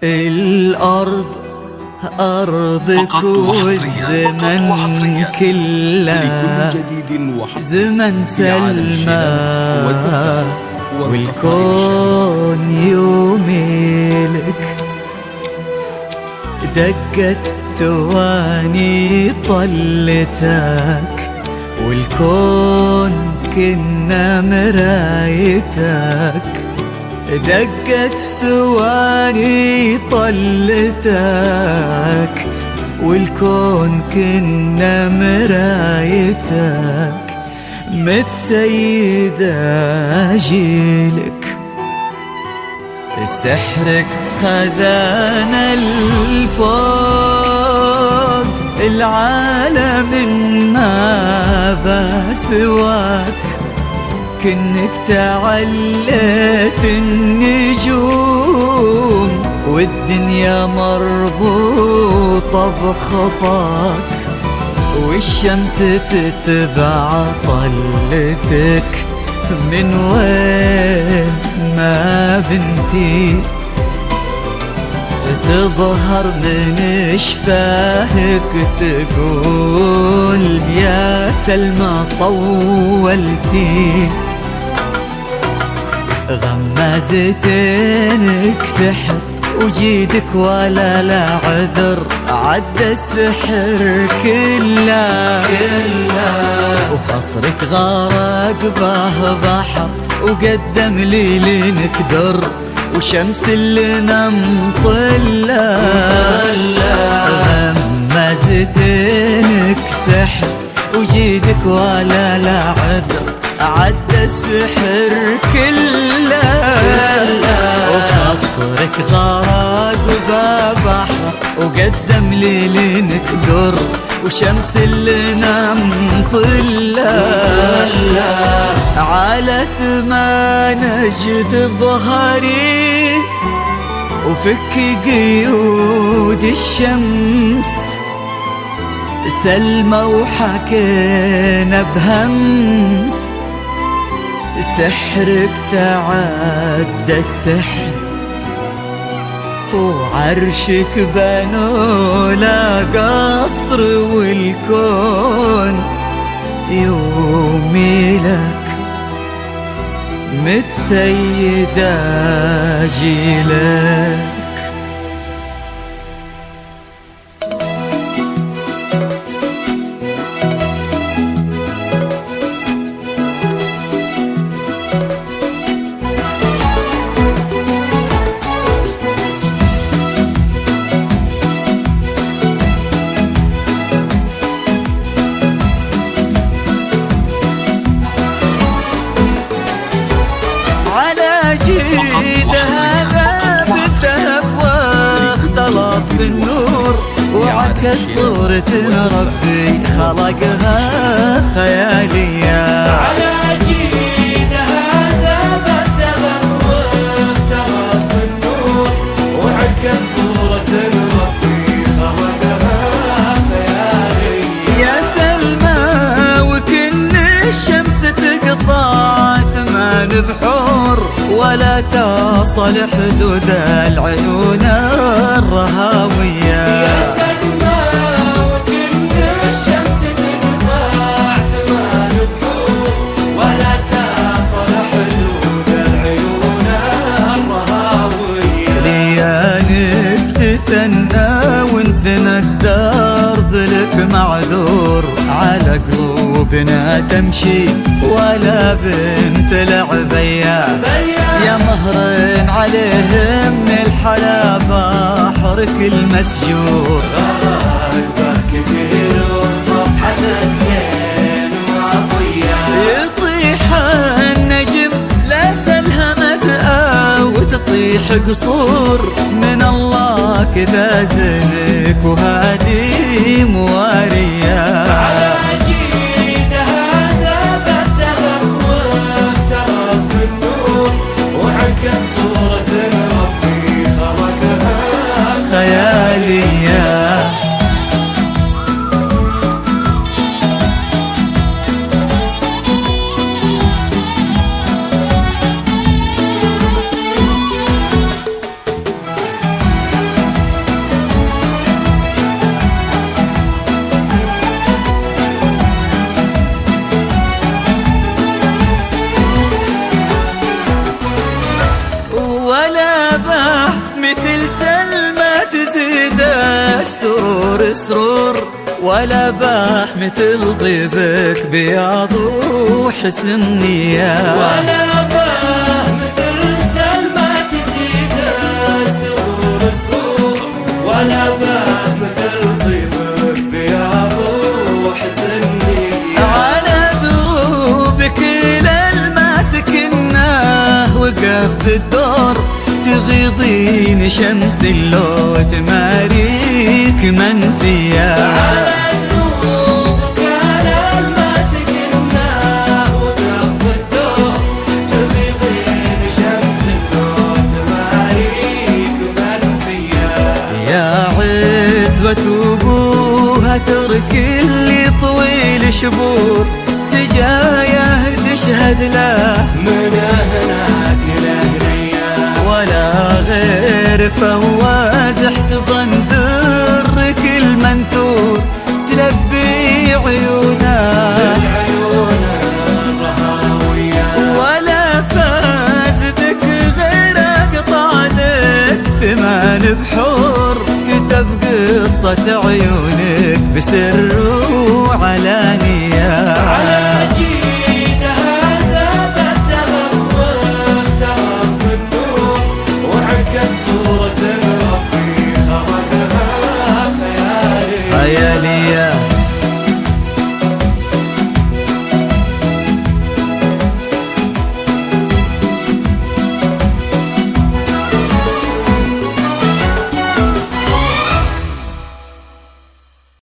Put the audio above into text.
الأرض أرضك والزمن كله زمن سلمى، والكون يوميلك دقت ثواني طلتك، والكون كنا مرايتك دقت ثواني طلتك، والكون كنا مرايتك متسيدة جيلك. سحرك خذانا الفوق العالم ما بسواك، كنك تعلت النجوم والدنيا مربوطة بخطاك، والشمس تتبع طلتك من وين ما بنتي تظهر من شفاهك تقول يا سلمى طولتي، غمازتينك سحر وجيدك ولا لا عذر، عدى السحر كله وخصرك غرق به بحر، وقدم ليلك در وشمس اللي نمطلة، غمازتينك سحر وجيدك ولا لا عذر، عدى السحر كله وخصرك غرق ببحر، وقدم ليلك در وشمس اللي نمطلة، على سما نجد ظهري وفك قيود الشمس، سلمى وحكينا بهمس، سحرك تعدى السحر، وعرشك بنوا لا قصر، والكون يوميلك متسيدة جيلك. جيدها بالذهب واختلط بالنور، وعكس صورة ربي خلقها خيالية، على جيدها ذاب الذهب واختلط بالنور، وعكس صورة ربي خلقها خيالية. يا سلمى وكن الشمس تقطع 8 بحور، ولا تصل حدود العيون الرهاوية، يا سلمى وكن الشمس تقطع 8 بحور، ولا تصل حدود العيون الرهاوية. ليالك تثنى وانثنى الدرب لك معذور، على قلوبنا تمشي ولا بنت العبية، يا مهر عليهم من الحلا بحرك المسجور، غرايبه كثير وصفحة الزين وضيا، يطيح النجم لا سلهمت أو تطيح قصور، من الله كذا زنك وهادي موارية، على جيدها ذاب الذهب واختلط بالنور، وعكس صورة ربي خلقها خيالية. ولا باح مثل طيبك بياض وحسن نية، ولا باح مثل سلمى تزيد السرور السرور، ولا باح مثل طيبك بياض وحسن نية. على دروبك للماسكناه وقف بالدور، تغيضين شمس اللو تماريك منفية. على دروبك للماسكناه وقف بالدور، تغيضين شمس اللو تماريك منفية. يا عزوة أبوها ترك اللي طويل شبور، سجاياه تشهد له من هناك لهنية، ولا غير فواز احتضن درك المنثور، تلبي عيونها العيون الرهاوية. ولا فاز بك غير اقطع لك ثمان بحور، كتب قصة عيونك بسر وعلى